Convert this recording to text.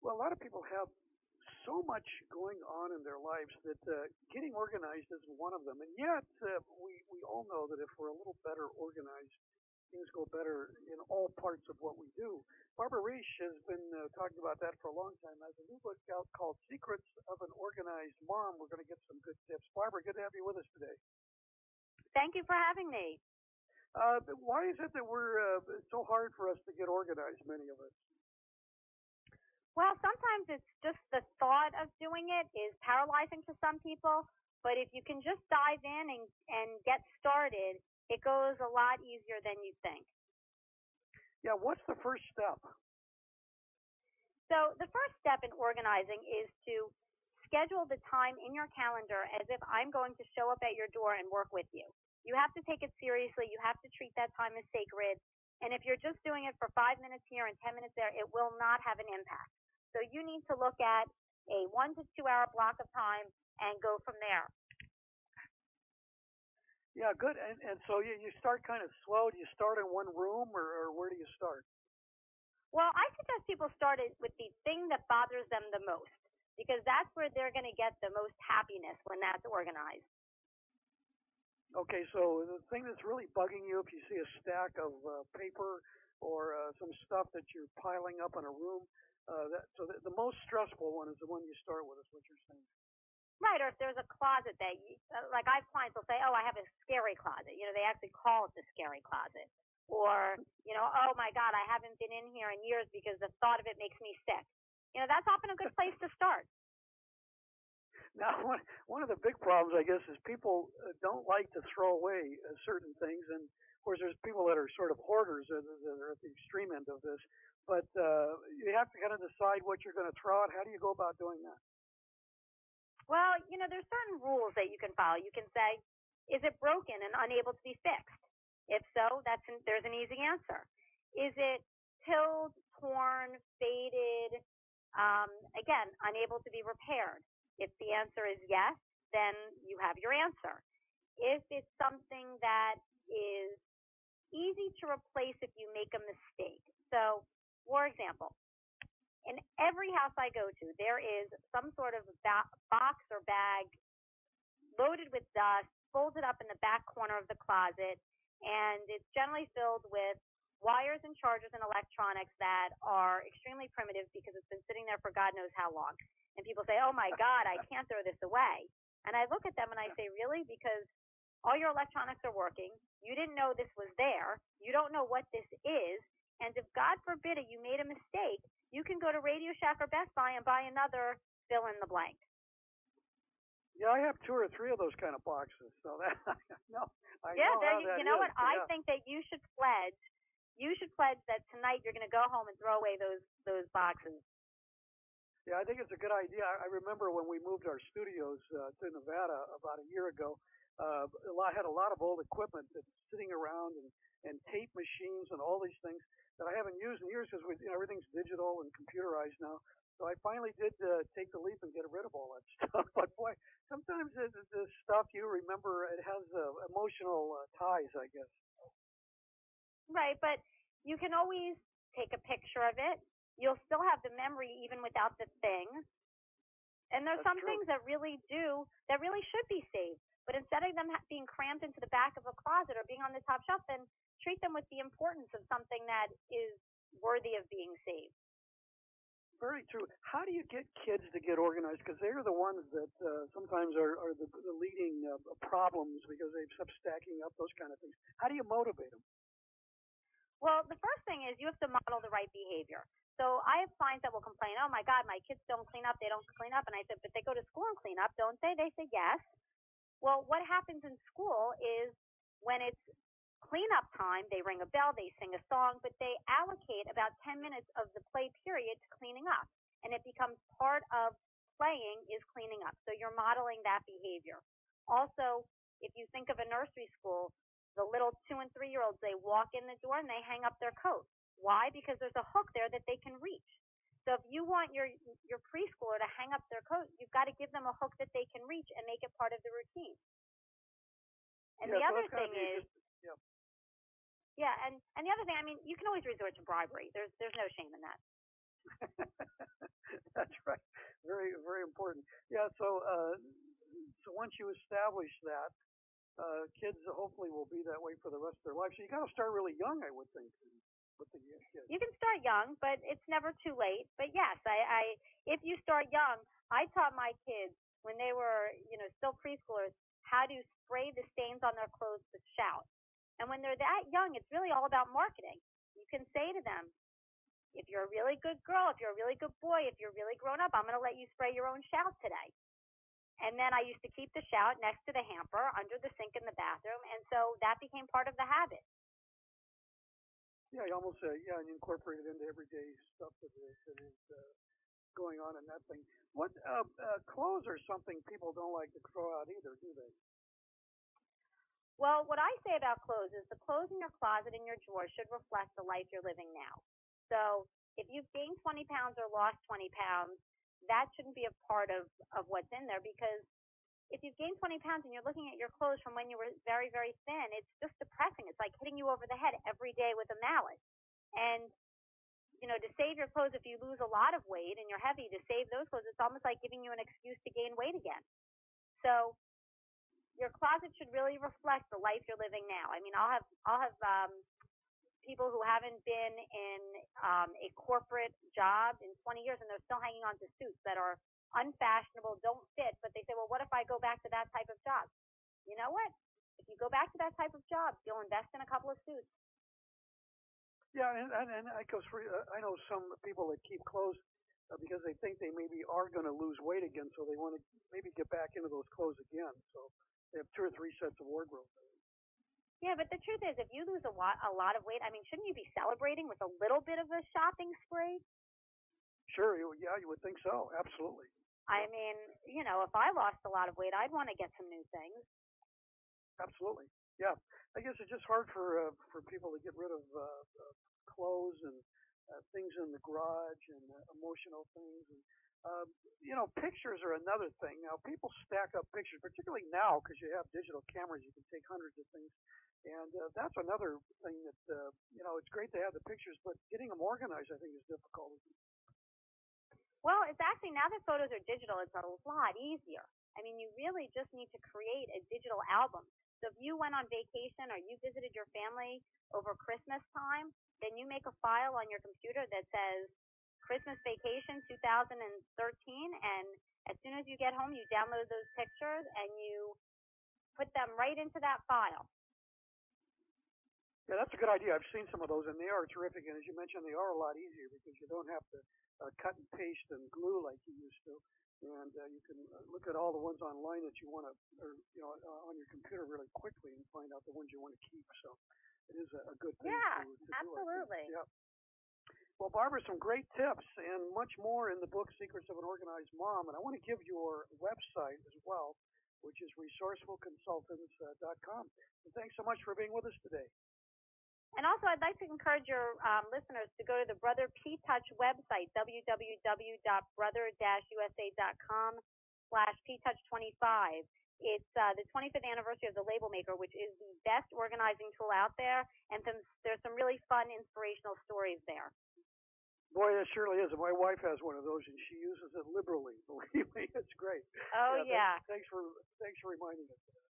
Well, a lot of people have so much going on in their lives that getting organized isn't one of them. And yet, we all know that if we're a little better organized, things go better in all parts of what we do. Barbara Reich has been talking about that for a long time. Has a new book out called Secrets of an Organized Mom. We're going to get some good tips. Barbara, good to have you with us today. Thank you for having me. Why is it that it's so hard for us to get organized, many of us? Well, sometimes it's just the thought of doing it is paralyzing to some people, but if you can just dive in and get started, it goes a lot easier than you think. Yeah, what's the first step? So the first step in organizing is to schedule the time in your calendar as if I'm going to show up at your door and work with you. You have to take it seriously. You have to treat that time as sacred. And if you're just doing it for 5 minutes here and 10 minutes there, it will not have an impact. So you need to look at a 1 to 2 hour block of time and go from there. Yeah, good. And so you start kind of slow. Do you start in one room, or where do you start? Well, I suggest people start it with the thing that bothers them the most, because that's where they're going to get the most happiness when that's organized. Okay, so the thing that's really bugging you, if you see a stack of paper or some stuff that you're piling up in a room, the most stressful one is the one you start with, is what you're saying. Right, or if there's a closet that, like I have clients will say, oh, I have a scary closet. They actually call it the scary closet. Or, oh my God, I haven't been in here in years because the thought of it makes me sick. That's often a good place to start. Now, one of the big problems, I guess, is people don't like to throw away certain things. And, of course, there's people that are sort of hoarders that are at the extreme end of this. But you have to kind of decide what you're going to throw out. How do you go about doing that? Well, there's certain rules that you can follow. You can say, is it broken and unable to be fixed? If so, there's an easy answer. Is it tilled, torn, faded, again, unable to be repaired? If the answer is yes, then you have your answer. If it's something that is easy to replace if you make a mistake. So, for example, in every house I go to, there is some sort of box or bag loaded with dust, folded up in the back corner of the closet, and it's generally filled with wires and chargers and electronics that are extremely primitive because it's been sitting there for God knows how long. And people say, oh my God, I can't throw this away. And I look at them and I say, really? Because all your electronics are working. You didn't know this was there. You don't know what this is. And if God forbid it, you made a mistake, you can go to Radio Shack or Best Buy and buy another fill in the blank. Yeah, I have 2 or 3 of those kind of boxes. So that I know how that you know is. What? I think that you should pledge. You should pledge that tonight you're going to go home and throw away those boxes. Yeah, I think it's a good idea. I remember when we moved our studios to Nevada about a year ago. I had a lot of old equipment that's sitting around and tape machines and all these things that I haven't used in years because everything's digital and computerized now. So I finally did take the leap and get rid of all that stuff. But boy, sometimes the stuff you remember, it has emotional ties, I guess. Right, but you can always take a picture of it. You'll still have the memory even without the thing. And there's some things that really should be saved. But instead of them being crammed into the back of a closet or being on the top shelf, then treat them with the importance of something that is worthy of being saved. Very true. How do you get kids to get organized? Because they're the ones that sometimes are the leading problems because they end up stacking up, those kind of things. How do you motivate them? Well, the first thing is you have to model the right behavior. So I have clients that will complain, oh my God, my kids don't clean up, they don't clean up. And I said, but they go to school and clean up, don't they? They say yes. Well, what happens in school is when it's cleanup time, they ring a bell, they sing a song, but they allocate about 10 minutes of the play period to cleaning up. And it becomes part of playing is cleaning up. So you're modeling that behavior. Also, if you think of a nursery school, the little 2 and 3-year-olds, they walk in the door and they hang up their coat. Why? Because there's a hook there that they can reach. So if you want your preschooler to hang up their coat, you've got to give them a hook that they can reach and make it part of the routine. And the other thing is, and the other thing, I mean, you can always resort to bribery. There's no shame in that. That's right. Very, very important. Yeah. So once you establish that, kids hopefully will be that way for the rest of their life. So you got to start really young, I would think, with the kids. You can start young, but it's never too late. But yes, I if you start young, I taught my kids when they were, still preschoolers how to spray the stains on their clothes with shout. And when they're that young, it's really all about marketing. You can say to them, if you're a really good girl, if you're a really good boy, if you're really grown up, I'm going to let you spray your own shout today. And then I used to keep the shout next to the hamper under the sink in the bathroom, and so that became part of the habit. Yeah, you almost and you incorporate it into everyday stuff that is going on in that thing. What clothes are something people don't like to throw out either, do they? Well, what I say about clothes is the clothes in your closet and your drawer should reflect the life you're living now. So if you've gained 20 pounds or lost 20 pounds, that shouldn't be a part of what's in there, because if you've gained 20 pounds and you're looking at your clothes from when you were very, very thin, it's just depressing. It's like hitting you over the head every day with a mallet. And, to save your clothes, if you lose a lot of weight and you're heavy, to save those clothes, it's almost like giving you an excuse to gain weight again. So your closet should really reflect the life you're living now. I mean, I'll have people who haven't been in a corporate job in 20 years, and they're still hanging on to suits that are unfashionable, don't fit, but they say, well, what if I go back to that type of job? You know what? If you go back to that type of job, you'll invest in a couple of suits. Yeah, and I goes for I know some people that keep clothes because they think they maybe are going to lose weight again, so they want to maybe get back into those clothes again. So they have two or three sets of wardrobe. Yeah, but the truth is, if you lose a lot of weight, I mean, shouldn't you be celebrating with a little bit of a shopping spree? Sure, yeah, you would think so. Absolutely. I mean, if I lost a lot of weight, I'd want to get some new things. Absolutely. Yeah. I guess it's just hard for people to get rid of clothes and things in the garage and emotional things. And pictures are another thing. Now, people stack up pictures, particularly now because you have digital cameras. You can take hundreds of things, and that's another thing that it's great to have the pictures, but getting them organized, I think, is difficult. Well, it's actually, now that photos are digital, it's a lot easier. I mean, you really just need to create a digital album. So if you went on vacation or you visited your family over Christmas time, then you make a file on your computer that says Christmas Vacation 2013, and as soon as you get home, you download those pictures and you put them right into that file. Yeah, that's a good idea. I've seen some of those, and they are terrific. And as you mentioned, they are a lot easier because you don't have to cut and paste and glue like you used to. And you can look at all the ones online that you want to, or on your computer really quickly and find out the ones you want to keep. So it is a good thing Yeah, to absolutely. do. Yeah. Well, Barbara, some great tips and much more in the book Secrets of an Organized Mom. And I want to give your website as well, which is resourcefulconsultants.com. And thanks so much for being with us today. And also, I'd like to encourage your listeners to go to the Brother P Touch website, www.brother-usa.com/ptouch25. It's the 25th anniversary of the Label Maker, which is the best organizing tool out there, and there's some really fun, inspirational stories there. Boy, it surely is. My wife has one of those, and she uses it liberally. Believe me, it's great. Oh, yeah. Thanks for reminding us of that.